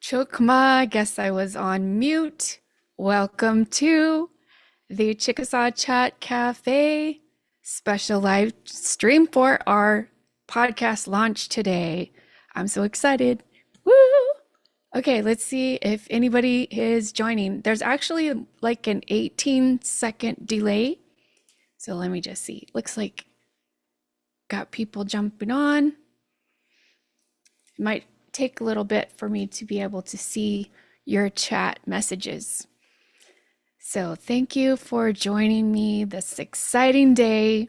Chukma, guess I was on mute. Welcome to the Chickasaw Chat Cafe special live stream for our podcast launch today. I'm so excited. Woo! Okay, let's see if anybody is joining. There's actually like an 18-second delay. So let me just see. Looks like got people jumping on. It might take a little bit for me to be able to see your chat messages. So thank you for joining me this exciting day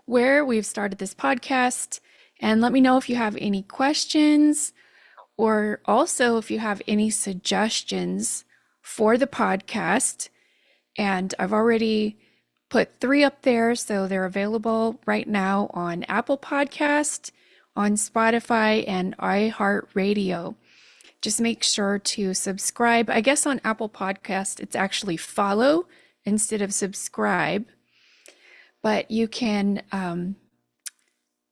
where we've started this podcast. And let me know if you have any questions or also if you have any suggestions for the podcast. And I've already put 3 up there, so they're available right now on Apple Podcast, on Spotify, and iHeartRadio. Just make sure to subscribe. I guess on Apple Podcast, it's actually follow instead of subscribe. But you can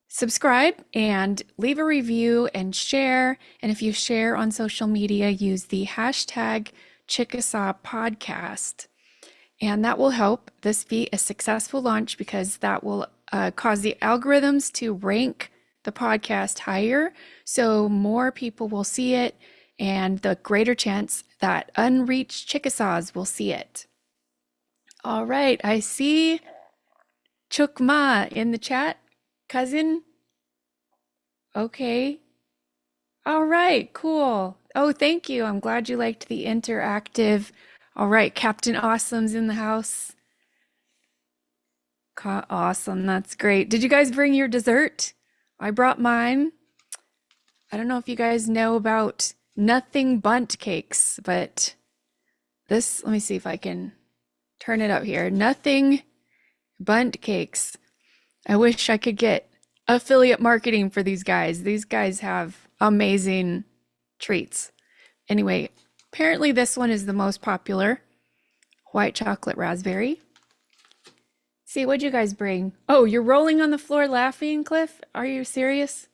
subscribe and leave a review and share. And if you share on social media, use the hashtag Chickasaw Podcast. And that will help this be a successful launch because that will cause the algorithms to rank the podcast higher. So more people will see it and the greater chance that unreached Chickasaws will see it. All right, I see Chukma in the chat. Cousin? Okay. All right, cool. Oh, thank you. I'm glad you liked the interactive. All right, Captain Awesome's in the house. Awesome, that's great. Did you guys bring your dessert? I brought mine. I don't know if you guys know about nothing bundt cakes, but this, let me see if I can turn it up here. Nothing bundt cakes. I wish I could get affiliate marketing for these guys. These guys have amazing treats. Anyway, apparently this one is the most popular. White chocolate raspberry. See, what'd you guys bring? Oh, you're rolling on the floor laughing, Cliff? Are you serious?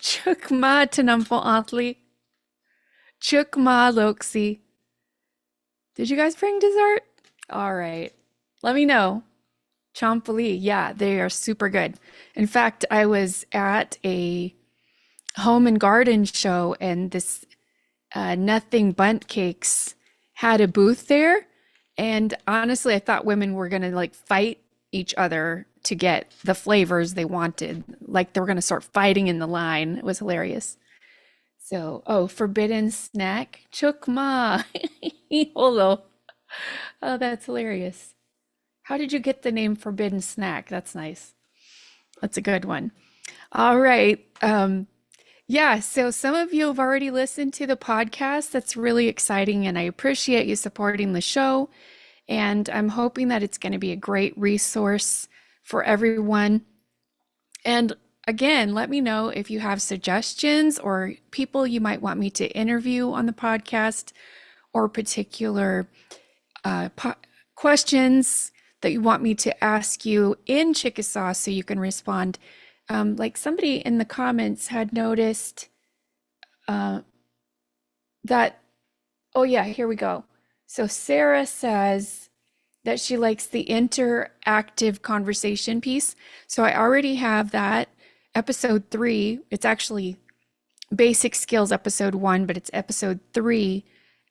Chukma tanampal atli. Chukma loksi. Did you guys bring dessert? All right. Let me know. Champali. Yeah, they are super good. In fact, I was at a home and garden show and this Nothing Bundt Cakes had a booth there. And honestly, I thought women were going to like fight each other to get the flavors they wanted. Like they were going to start fighting in the line. It was hilarious. So, oh, forbidden snack. Chukma. Hello. Oh, that's hilarious. How did you get the name Forbidden Snack? That's nice. That's a good one. All right. Yeah, so some of you have already listened to the podcast. That's really exciting, and I appreciate you supporting the show. And I'm hoping that it's going to be a great resource for everyone. And again, let me know if you have suggestions or people you might want me to interview on the podcast or particular questions that you want me to ask you in Chickasaw so you can respond. Like somebody in the comments had noticed that, oh yeah, here we go. So Sarah says that she likes the interactive conversation piece. So I already have that. Episode 3, it's actually Basic Skills episode 1, but it's episode 3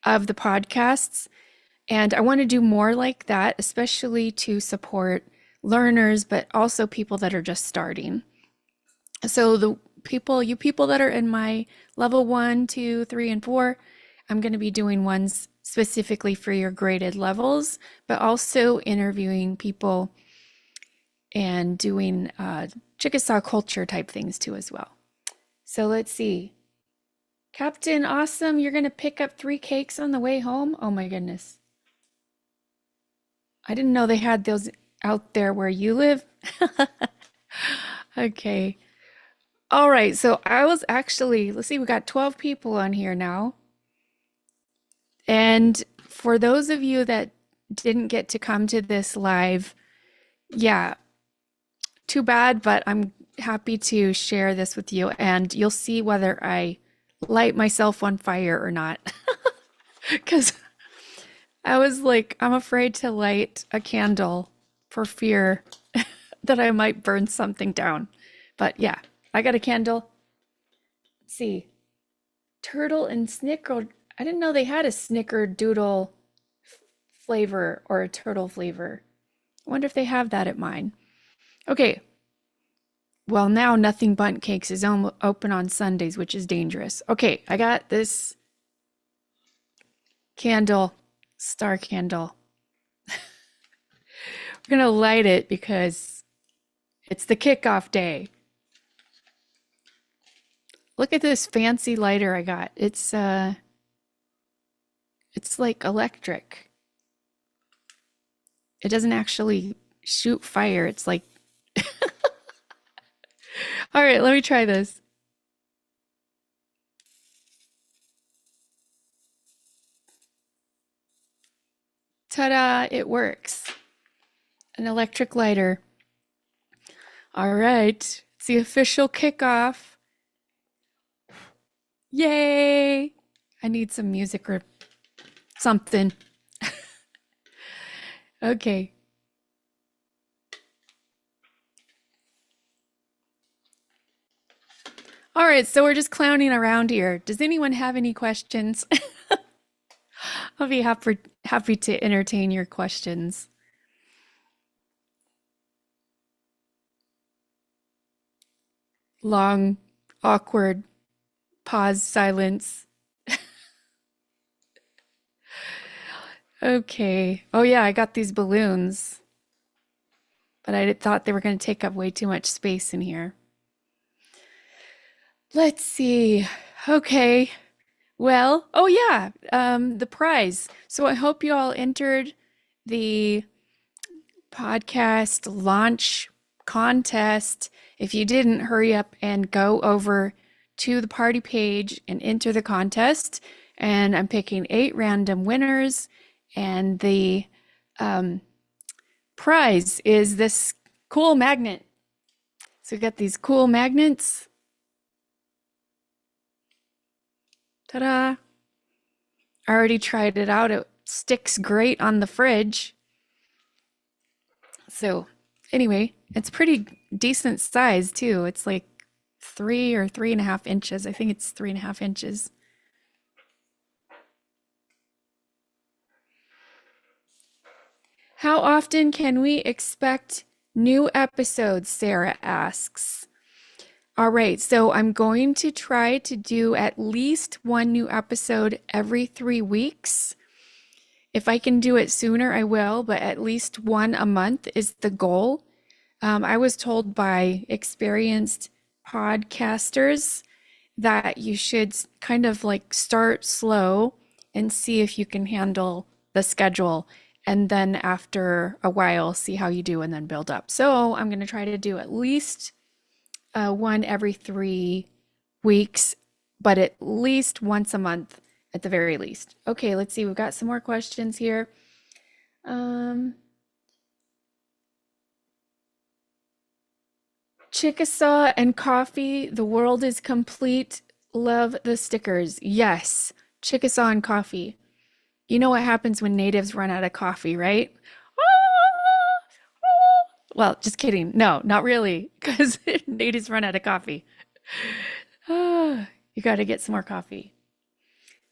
of the podcasts. And I want to do more like that, especially to support learners, but also people that are just starting. So the people, you people that are in my level 1, 2, 3, and 4, I'm going to be doing ones specifically for your graded levels, but also interviewing people and doing Chickasaw culture type things too as well. So let's see. Captain Awesome, you're going to pick up 3 cakes on the way home? Oh my goodness. I didn't know they had those out there where you live. Okay. All right. So I was actually, let's see, we got 12 people on here now. And for those of you that didn't get to come to this live, yeah, too bad, but I'm happy to share this with you and you'll see whether I light myself on fire or not. Because I was like, I'm afraid to light a candle for fear that I might burn something down. But yeah, I got a candle. Let's see, turtle and snicker. I didn't know they had a snickerdoodle flavor or a turtle flavor. I wonder if they have that at mine. Okay, well, now Nothing Bundt Cakes is open on Sundays, which is dangerous. Okay, I got this candle, star candle. We're gonna light it because it's the kickoff day. Look at this fancy lighter I got. It's like electric. It doesn't actually shoot fire. It's like, all right, let me try this. Ta-da, it works. An electric lighter. All right, it's the official kickoff. Yay! I need some music or something. Okay. All right, so we're just clowning around here. Does anyone have any questions? I'll be happy to entertain your questions. Long, awkward pause, silence. Okay. Oh yeah, I got these balloons, but I thought they were going to take up way too much space in here. Let's see. Okay. Well, oh yeah, the prize. So I hope you all entered the podcast launch contest. If you didn't, hurry up and go over to the party page and enter the contest. And I'm picking 8 random winners, and the prize is this cool magnet. So we got these cool magnets. Ta-da! I already tried it out. It sticks great on the fridge. So anyway, it's pretty decent size too. It's like 3 or 3.5 inches. I think it's 3.5 inches. How often can we expect new episodes? Sarah asks. All right, so I'm going to try to do at least one new episode every 3 weeks. If I can do it sooner, I will, but at least one a month is the goal. I was told by experienced podcasters that you should kind of like start slow and see if you can handle the schedule. And then after a while, see how you do and then build up. So I'm going to try to do at least one every 3 weeks, but at least once a month at the very least. Okay, let's see. We've got some more questions here. Chickasaw and coffee, the world is complete. Love the stickers. Yes, Chickasaw and coffee. You know what happens when natives run out of coffee, right? Well, just kidding. No, not really, because natives run out of coffee. You got to get some more coffee.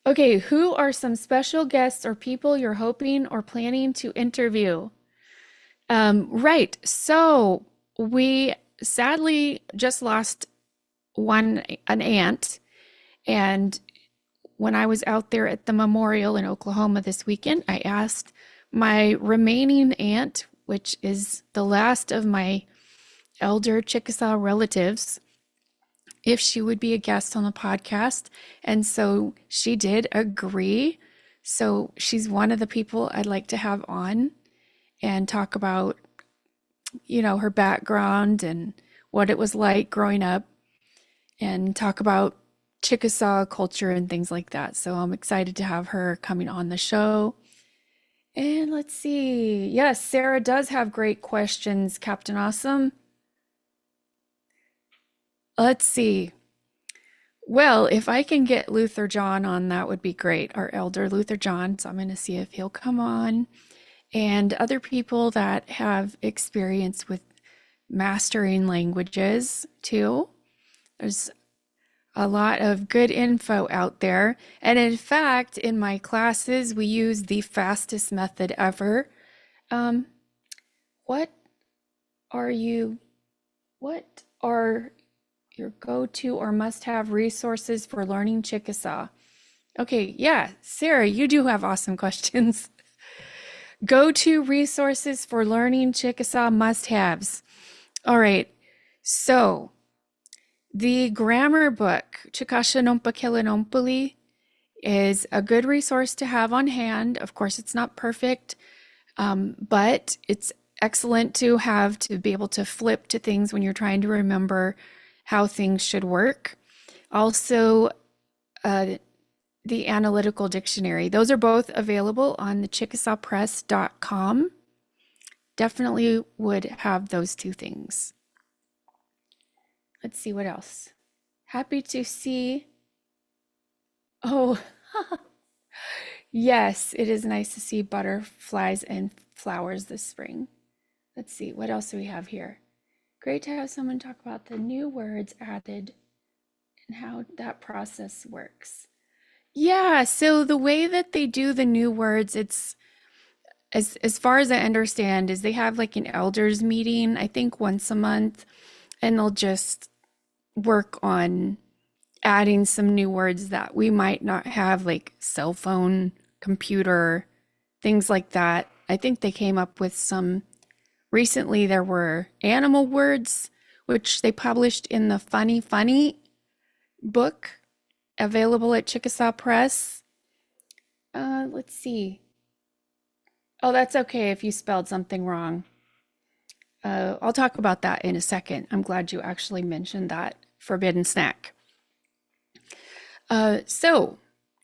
Okay, who are some special guests or people you're hoping or planning to interview? Right. So we sadly just lost an aunt, and when I was out there at the memorial in Oklahoma this weekend, I asked my remaining aunt, which is the last of my elder Chickasaw relatives, if she would be a guest on the podcast. And so she did agree. So she's one of the people I'd like to have on and talk about, her background and what it was like growing up, and talk about Chickasaw culture and things like that. So I'm excited to have her coming on the show. And let's see. Yes, Sarah does have great questions, Captain Awesome. Let's see. Well, if I can get Luther John on, that would be great, our elder Luther John. So I'm going to see if he'll come on. And other people that have experience with mastering languages too. There's a lot of good info out there. And in fact, in my classes, we use the fastest method ever. Um, what are you, what are your go-to or must-have resources for learning Chickasaw? Okay, yeah, Sarah, you do have awesome questions. Go-to resources for learning Chickasaw must-haves. All right, so the grammar book, Chikasha is a good resource to have on hand. Of course, it's not perfect, but it's excellent to have to be able to flip to things when you're trying to remember how things should work. Also, the analytical dictionary. Those are both available on the chickasawpress.com. Definitely would have those two things. Let's see what else. Happy to see. Oh, yes, it is nice to see butterflies and flowers this spring. Let's see, what else do we have here? Great to have someone talk about the new words added and how that process works. Yeah, so the way that they do the new words, it's as far as I understand, is they have like an elders meeting, I think once a month, and they'll just work on adding some new words that we might not have, like cell phone, computer, things like that. I think they came up with some recently. There were animal words, which they published in the Funny book available at Chickasaw Press. Let's see. Oh, that's okay if you spelled something wrong. I'll talk about that in a second. I'm glad you actually mentioned that forbidden snack. So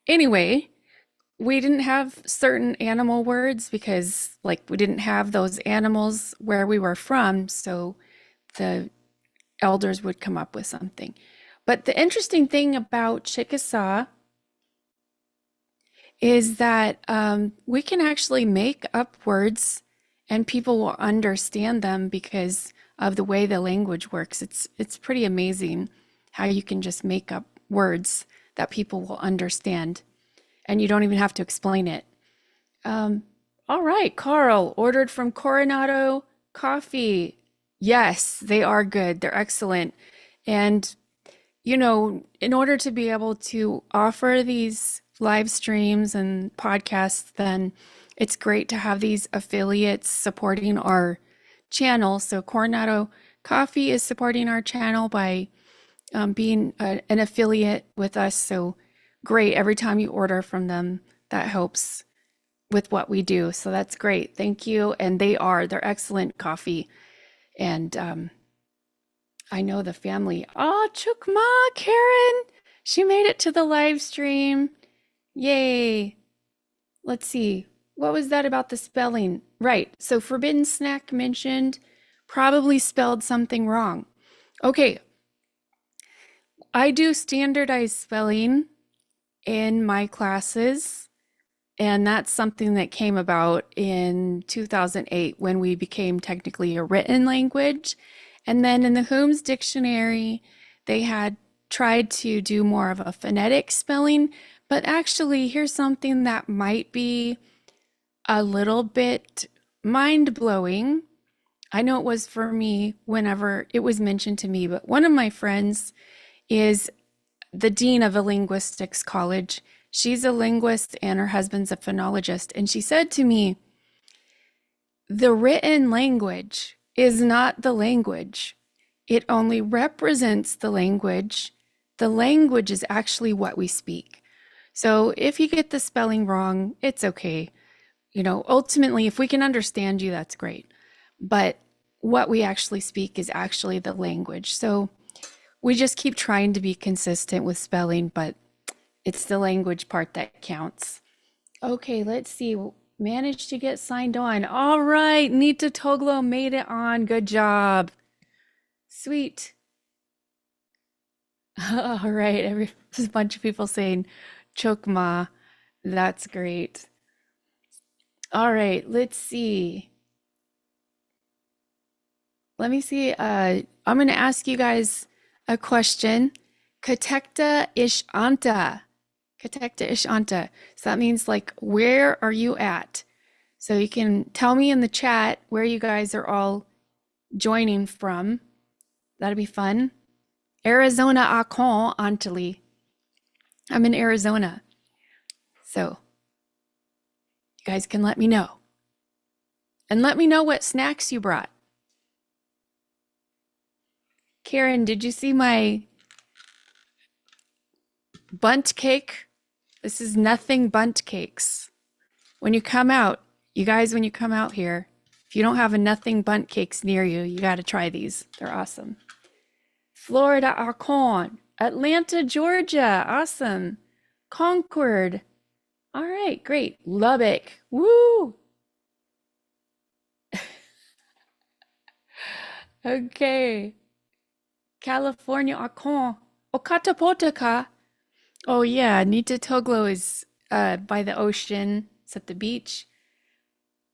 anyway, we didn't have certain animal words because like we didn't have those animals where we were from, so the elders would come up with something. But the interesting thing about Chickasaw is that we can actually make up words and people will understand them because of the way the language works. It's pretty amazing how you can just make up words that people will understand and you don't even have to explain it. All right, Carl, ordered from Coronado Coffee. Yes, they are good. They're excellent. And in order to be able to offer these live streams and podcasts, then it's great to have these affiliates supporting our channel. So Coronado Coffee is supporting our channel by being an affiliate with us. So great. Every time you order from them, that helps with what we do. So that's great. Thank you. And they're excellent coffee. And I know the family. Oh, Chukma, Karen. She made it to the live stream. Yay. Let's see. What was that about the spelling? Right. So forbidden snack mentioned, probably spelled something wrong. Okay. I do standardized spelling in my classes, and that's something that came about in 2008 when we became technically a written language. And then in the Holmes Dictionary, they had tried to do more of a phonetic spelling, but actually, here's something that might be a little bit mind-blowing. I know it was for me whenever it was mentioned to me, but one of my friends is the dean of a linguistics college. She's a linguist and her husband's a phonologist. And she said to me, the written language is not the language. It only represents the language. The language is actually what we speak. So if you get the spelling wrong, it's okay. Ultimately, if we can understand you, that's great. But what we actually speak is actually the language. So we just keep trying to be consistent with spelling, but it's the language part that counts. Okay, let's see. Managed to get signed on. All right, Nita Toglo made it on. Good job. Sweet. All right. There's a bunch of people saying chokma. That's great. All right. Let's see. Let me see. I'm going to ask you guys a question. Katekta ish anta. Katekta ish anta. So that means like, where are you at? So you can tell me in the chat where you guys are all joining from. That'd be fun. Arizona akon antali. I'm in Arizona. So you guys can let me know. And let me know what snacks you brought. Karen, did you see my bunt cake? This is nothing bunt cakes. When you come out, you guys, when you come out here, if you don't have a nothing bunt cakes near you, you got to try these. They're awesome. Florida Arcon, Atlanta, Georgia. Awesome. Concord. All right, great. Lubbock. Woo. Okay. California Arcon. Okatapotaca. Oh yeah, Nitatoglo is by the ocean. It's at the beach.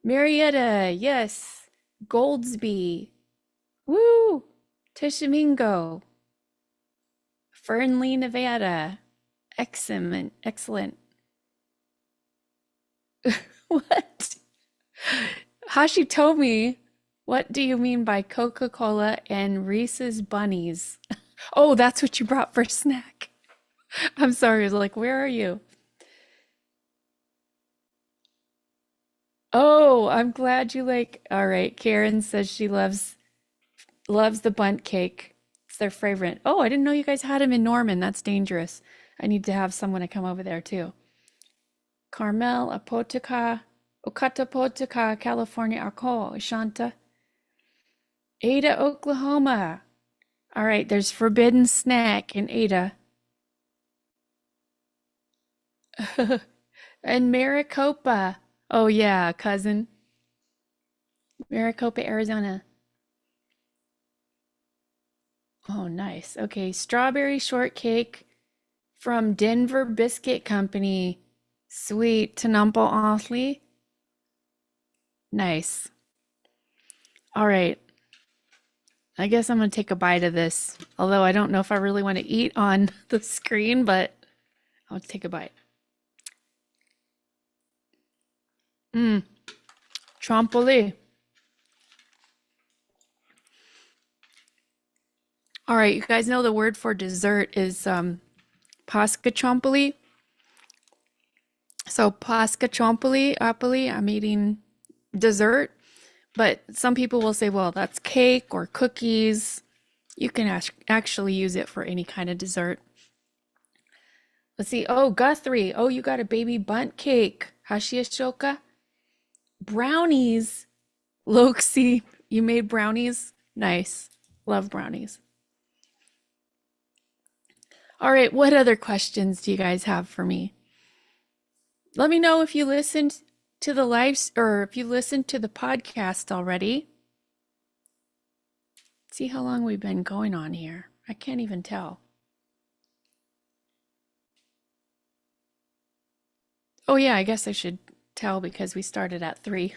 Marietta, yes. Goldsby. Woo! Tishomingo. Fernley, Nevada. Excellent, excellent. What? Hashitomi, what do you mean by Coca-Cola and Reese's Bunnies? Oh, that's what you brought for snack. I'm sorry, I was like, where are you? Oh, I'm glad you like. All right, Karen says she loves the bunt cake. It's their favorite. Oh, I didn't know you guys had them in Norman. That's dangerous. I need to have someone to come over there too. Carmel, Apoteca, Okatapoteca, California, Arco, Shanta, Ada, Oklahoma. All right, there's forbidden snack in Ada. And Maricopa. Oh yeah, cousin. Maricopa, Arizona. Oh, nice. Okay, strawberry shortcake from Denver Biscuit Company. Sweet. Tanampo Osley. Nice. All right. I guess I'm gonna take a bite of this. Although I don't know if I really want to eat on the screen, but I'll take a bite. Mmm. Trompoli. All right, you guys know the word for dessert is pasca trompoli. So pasca trompoli, apoli, I'm eating dessert. But some people will say, well, that's cake or cookies. You can actually use it for any kind of dessert. Let's see. Oh, Guthrie. Oh, you got a baby bunt cake. Hashiashoka. Brownies. Loxi, you made brownies? Nice. Love brownies. All right, what other questions do you guys have for me? Let me know if you listened to the lives or if you listened to the podcast already. See how long we've been going on here. I can't even tell. Oh yeah, I guess I should tell because we started at 3.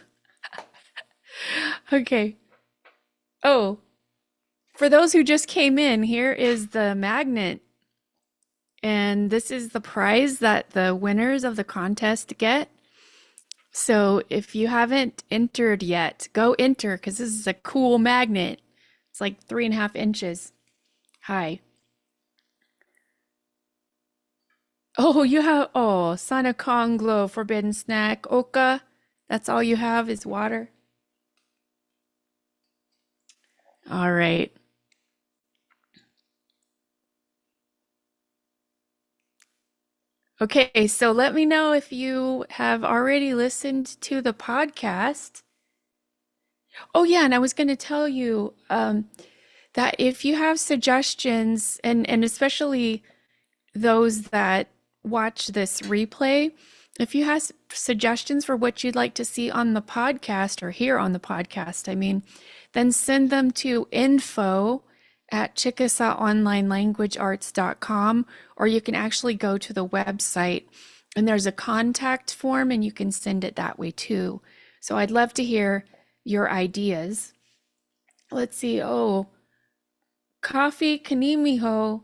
Okay. Oh, for those who just came in, here is the magnet. And this is the prize that the winners of the contest get. So if you haven't entered yet, go enter because this is a cool magnet. It's like 3.5 inches high. Oh, you have, oh, Sanakong Glow, Forbidden Snack, Oka. That's all you have is water. All right. Okay, so let me know if you have already listened to the podcast. Oh, yeah, and I was going to tell you that if you have suggestions, and especially those that watch this replay, if you have suggestions for what you'd like to see on the podcast or hear on the podcast, I mean, then send them to info at chickasawonlinelanguagearts.com, or you can actually go to the website and there's a contact form and you can send it that way too. So I'd love to hear your ideas. Let's see. Oh, coffee kanimiho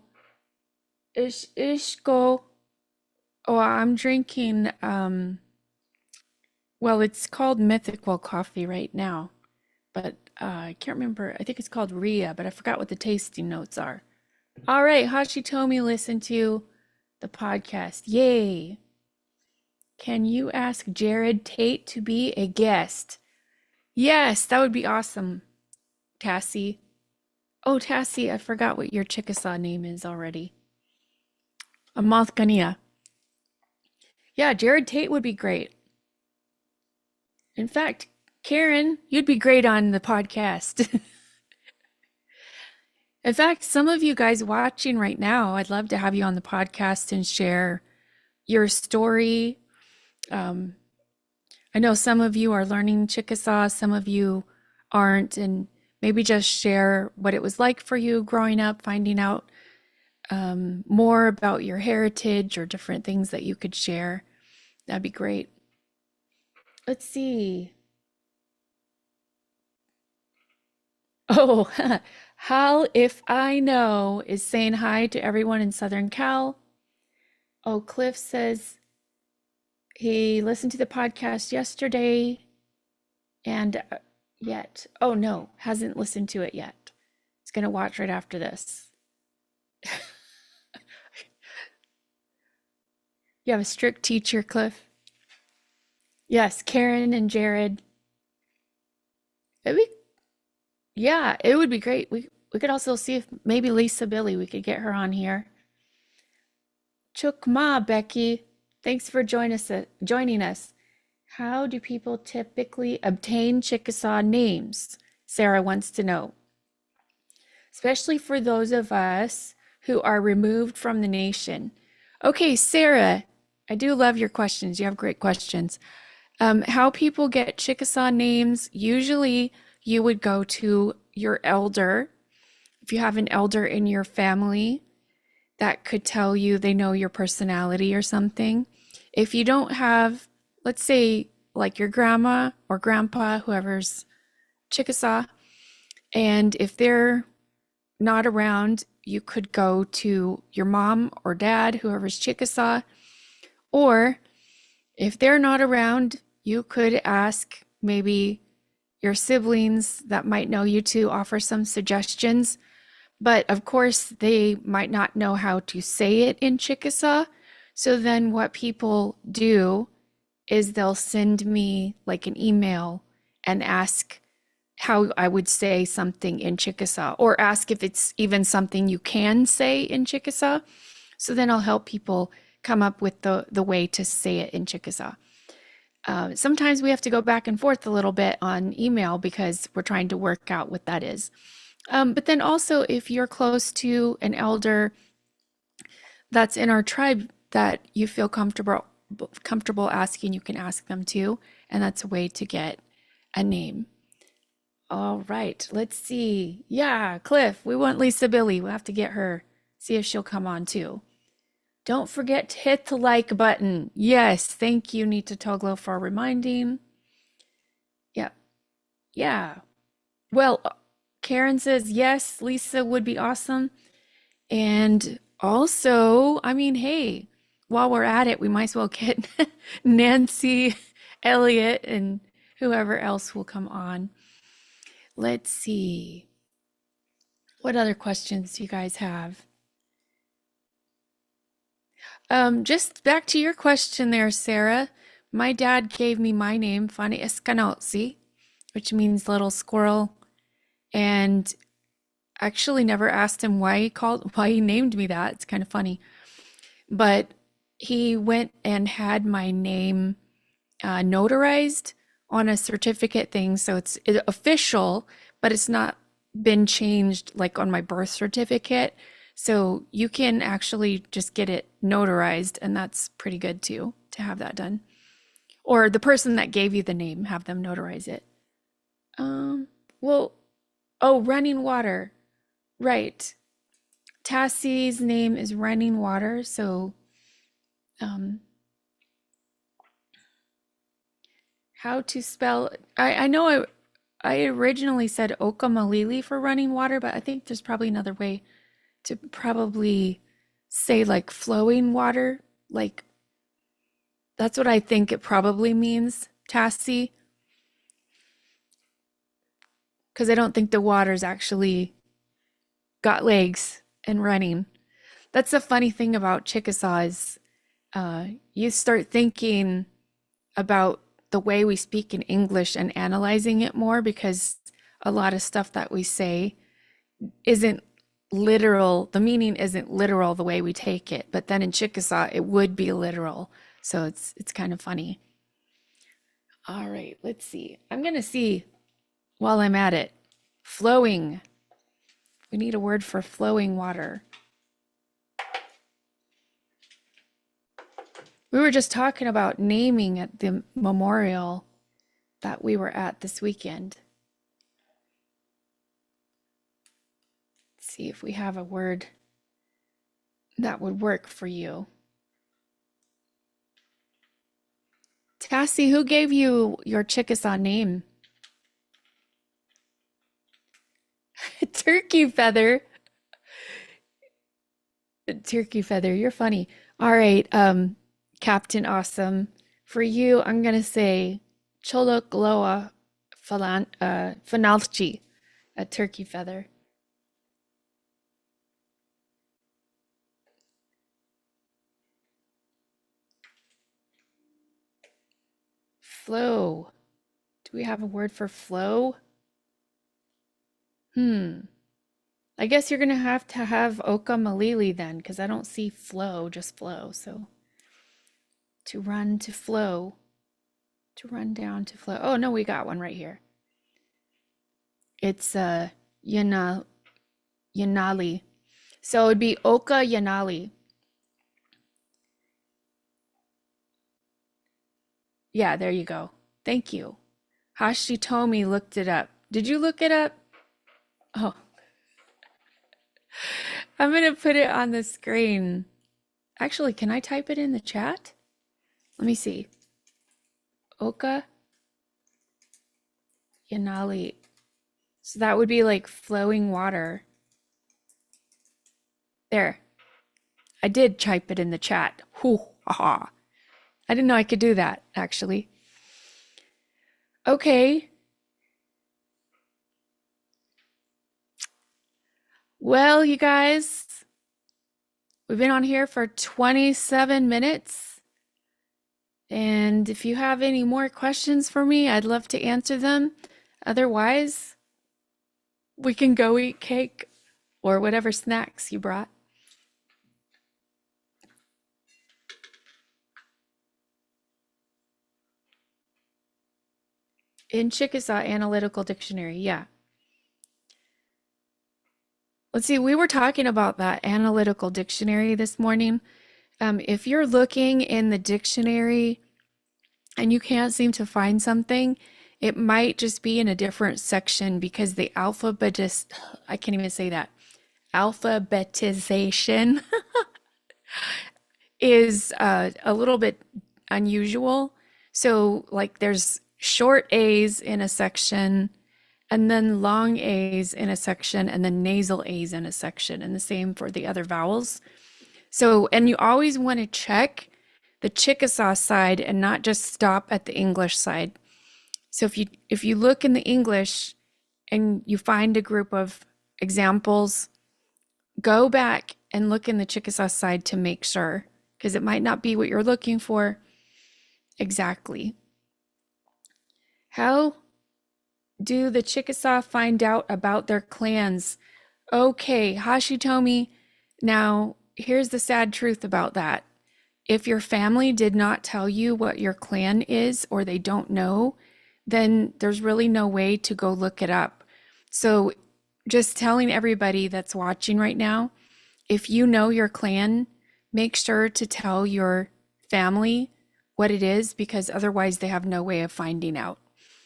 ishko. Oh, I'm drinking well, it's called Mythical Coffee right now, but I can't remember. I think it's called Ria, but I forgot what the tasting notes are. All right, Hashitomi listened to the podcast. Yay. Can you ask Jared Tate to be a guest? Yes, that would be awesome, Tassie. Oh, Tassie, I forgot what your Chickasaw name is already. Amalthania. Yeah, Jared Tate would be great. In fact, Karen, you'd be great on the podcast. In fact, some of you guys watching right now, I'd love to have you on the podcast and share your story. I know some of you are learning Chickasaw, some of you aren't, and maybe just share what it was like for you growing up, finding out more about your heritage or different things that you could share. That'd be great. Let's see. Oh, Hal, if I know, is saying hi to everyone in Southern Cal. Oh, Cliff says he listened to the podcast yesterday and yet. Oh, no, hasn't listened to it yet. He's going to watch right after this. You have a strict teacher, Cliff? Yes, Karen and Jared. It'd be, yeah, it would be great. We could also see if maybe Lisa Billy, we could get her on here. Chukma, Becky, thanks for joining us. How do people typically obtain Chickasaw names? Sarah wants to know. Especially for those of us who are removed from the nation. Okay, Sarah, I do love your questions. You have great questions. How people get Chickasaw names, usually you would go to your elder. If you have an elder in your family, that could tell you they know your personality or something. If you don't have, let's say, like your grandma or grandpa, whoever's Chickasaw, and if they're not around, you could go to your mom or dad, whoever's Chickasaw, or if they're not around, you could ask maybe your siblings that might know you to offer some suggestions. But of course, they might not know how to say it in Chickasaw. So then what people do is they'll send me like an email and ask how I would say something in Chickasaw, or ask if it's even something you can say in Chickasaw. So then I'll help people come up with the way to say it in Chickasaw. Sometimes we have to go back and forth a little bit on email because we're trying to work out what that is. But then also, if you're close to an elder that's in our tribe that you feel comfortable asking, you can ask them too, and that's a way to get a name. All right, let's see. Yeah, Cliff, we want Lisa Billy. We'll have to get her, see if she'll come on too. Don't forget to hit the like button. Yes, thank you, Nita Toglo, for reminding. Yeah, yeah. Well, Karen says, yes, Lisa would be awesome. And also, I mean, hey, while we're at it, we might as well get Nancy, Elliot, and whoever else will come on. Let's see. What other questions do you guys have? Just back to your question there, Sarah. My dad gave me my name, Fanny Escanozzi, which means little squirrel, and actually never asked him why he named me that. It's kind of funny. But he went and had my name notarized on a certificate thing, so it's official, but it's not been changed like on my birth certificate. So you can actually just get it notarized, and that's pretty good too, to have that done. Or the person that gave you the name, have them notarize it. Well, oh, running water. Right. Tassie's name is Running Water, so um, how to spell? I know I originally said Okamalili for running water, but I think there's probably another way to probably say like flowing water. Like that's what I think it probably means, Tassie, because I don't think the water's actually got legs and running. That's the funny thing about Chickasaw is you start thinking about the way we speak in English and analyzing it more because a lot of stuff that we say isn't literal. The meaning isn't literal the way we take it, but then in Chickasaw it would be literal. So it's kind of funny. All right, let's see. I'm gonna see while I'm at it. Flowing. We need a word for flowing water. We were just talking about naming at the memorial that we were at this weekend. Let's see if we have a word that would work for you. Tassie, who gave you your Chickasaw name? Turkey feather. Turkey feather, you're funny. All right, Captain Awesome. For you, I'm gonna say Cholokloa Fanalchi, a turkey feather. Flow. Do we have a word for flow? I guess you're gonna have to have Oka Malili then, because I don't see flow, just flow. So to run, to flow, to run down, to flow. Oh no, we got one right here. It's Yanali. So it'd be Oka Yanali. Yeah, there you go. Thank you. Hashitomi looked it up. Did you look it up? Oh, I'm gonna put it on the screen. Actually, can I type it in the chat? Let me see. Oka Yanali. So that would be like flowing water. There. I did type it in the chat. Hoo, ha. I didn't know I could do that, actually. Okay. Well, you guys, we've been on here for 27 minutes. And if you have any more questions for me, I'd love to answer them. Otherwise, we can go eat cake or whatever snacks you brought. In Chickasaw Analytical Dictionary, yeah. Let's see, we were talking about that analytical dictionary this morning. If you're looking in the dictionary and you can't seem to find something, it might just be in a different section because the alphabet just, I can't even say that, alphabetization is a little bit unusual. So, like, there's short A's in a section, and then long A's in a section, and then nasal A's in a section, and the same for the other vowels. So, and you always want to check the Chickasaw side and not just stop at the English side. So if you look in the English and you find a group of examples, go back and look in the Chickasaw side to make sure, because it might not be what you're looking for exactly. How do the Chickasaw find out about their clans? Okay, Hashitomi, now here's the sad truth about that. If your family did not tell you what your clan is or they don't know, then there's really no way to go look it up. So just telling everybody that's watching right now, if you know your clan, make sure to tell your family what it is, because otherwise they have no way of finding out,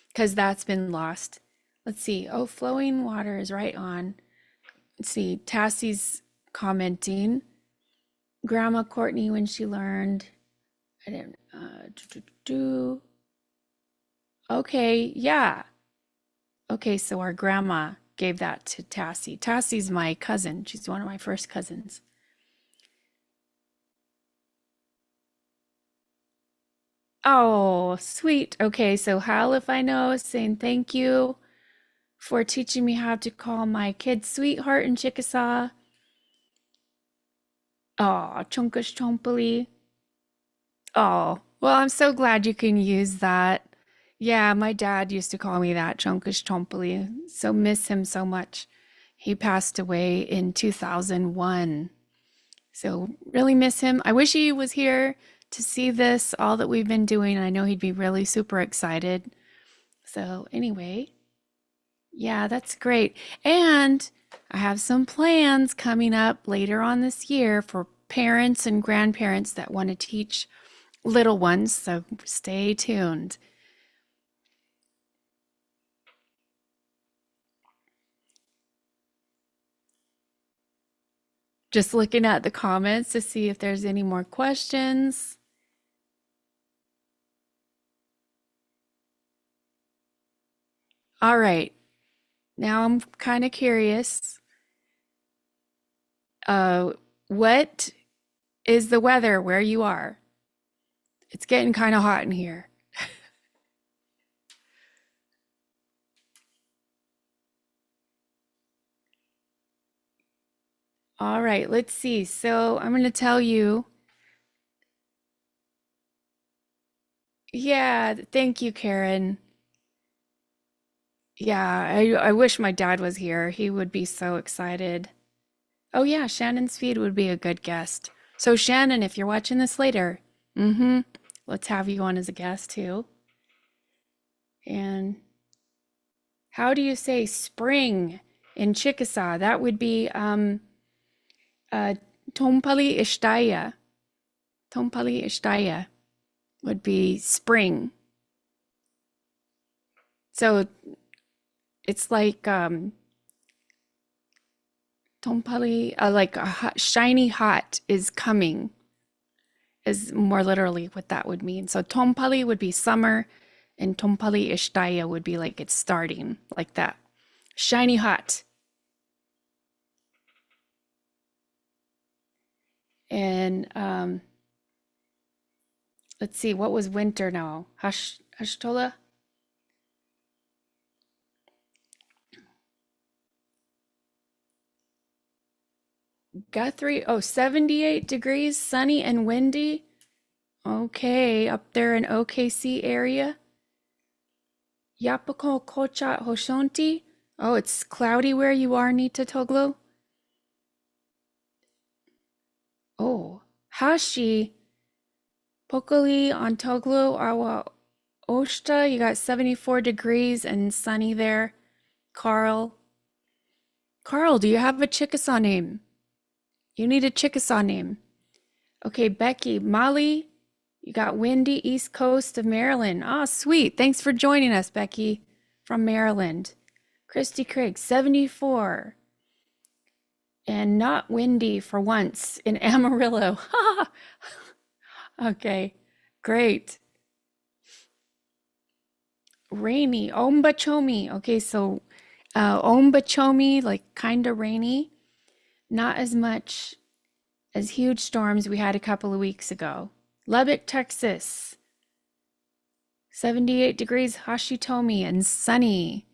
because that's been lost. Let's see. Oh, flowing water is right on. Let's see, Tassie's commenting. Grandma Courtney, when she learned, I didn't, okay, yeah. Okay, so our grandma gave that to Tassie. Tassie's my cousin. She's one of my first cousins. Oh, sweet. Okay, so Hal, if I know, is saying thank you for teaching me how to call my kid sweetheart in Chickasaw. Oh, chunkus chompily. Oh, well, I'm so glad you can use that. Yeah, my dad used to call me that, chunkus chompily. So miss him so much. He passed away in 2001. So really miss him. I wish he was here to see this, all that we've been doing. I know he'd be really super excited. So anyway, yeah, that's great. And I have some plans coming up later on this year for parents and grandparents that want to teach little ones. So stay tuned. Just looking at the comments to see if there's any more questions. All right. Now I'm kind of curious. Uh, what is the weather where you are? It's getting kind of hot in here. All right, let's see. So I'm going to tell you. Yeah, thank you, Karen. Yeah, I wish my dad was here. He would be so excited. Oh, yeah, Shannon Speed would be a good guest. So, Shannon, if you're watching this later, mm-hmm, let's have you on as a guest too. And how do you say spring in Chickasaw? That would be uh, Tompali Ishtaya. Tompali Ishtaya would be spring. So it's like Tompali, like a hot, shiny hot is coming, is more literally what that would mean. So Tompali would be summer, and Tompali Ishtaya would be like it's starting, like that. Shiny hot. And let's see, what was winter now? Hashtola? Guthrie? Oh, 78 degrees, sunny and windy. Okay, up there in OKC area. Yapako Kocha Hoshonti. Oh, it's cloudy where you are, Nita Toglo. Oh, Hashi Pokoli on Toglo Awa Oshta. You got 74 degrees and sunny there. Carl. Carl, do you have a Chickasaw name? You need a Chickasaw name. Okay, Becky. Molly, you got windy east coast of Maryland. Ah, sweet. Thanks for joining us, Becky, from Maryland. Christy Craig, 74. And not windy for once in Amarillo. Okay, great. Rainy, Ombachomi. Okay, so Ombachomi, like kind of rainy. Not as much as huge storms we had a couple of weeks ago. Lubbock, Texas, 78 degrees Hashitomi and sunny.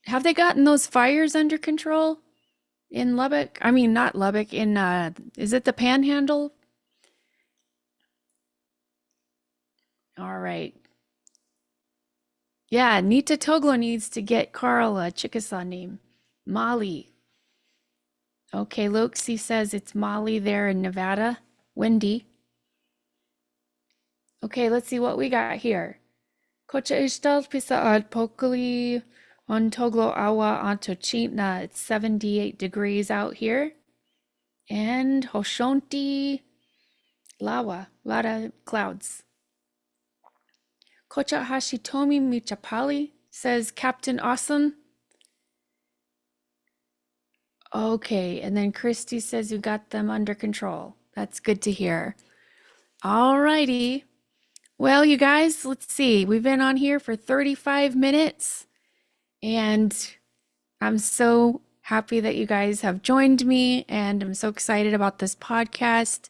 Have they gotten those fires under control in Lubbock? I mean, not Lubbock, in is it the Panhandle? All right. Yeah, Nita Toglo needs to get Carl a Chickasaw name. Molly. Okay, Loxie says it's Molly there in Nevada. Wendy. Okay, let's see what we got here. Kocha ishtal pisa ad pokali on Toglo awa onto Chitna. It's 78 degrees out here. And Hoshonti Lawa, lot of clouds. Kocha Hashitomi Michapali, says Captain Awesome. Okay, and then Christy says you got them under control. That's good to hear. All righty. Well, you guys, let's see. We've been on here for 35 minutes, and I'm so happy that you guys have joined me, and I'm so excited about this podcast.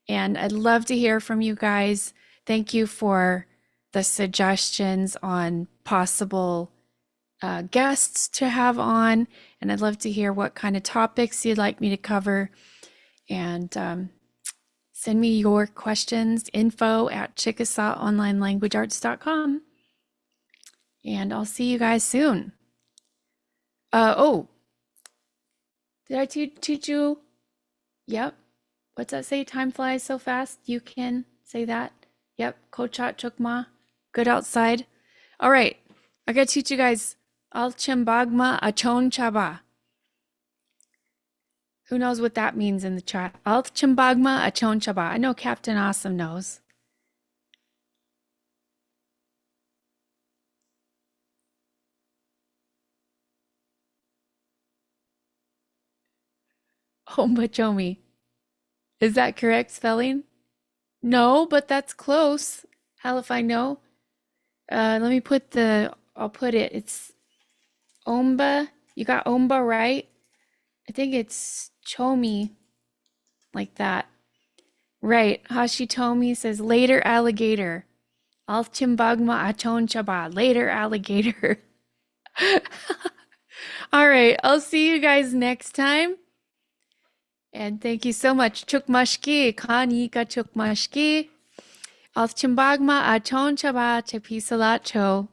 And I'd love to hear from you guys. Thank you for the suggestions on possible guests to have on. And I'd love to hear what kind of topics you'd like me to cover. And send me your questions, info@chickasawonlinelanguagearts.com. And I'll see you guys soon. Oh, did I teach you? Yep. What's that say? Time flies so fast. You can say that. Yep. Kochat chukma. Good outside. All right. I got to teach you guys. Al chimbagma achon chaba. Who knows what that means in the chat? Al chimbagma achon chaba. I know Captain Awesome knows. Ombachomi. Is that correct spelling? No, but that's close. How if I know? Let me put I'll put it. It's Omba. You got Omba right? I think it's Chomi, like that. Right. Hashitomi says later alligator. Al chimbagma achon chaba. Later alligator. All right. I'll see you guys next time. And thank you so much. Chukmashki. Kanika chukmashki. Al chimbagma achon chaba te pisalacho.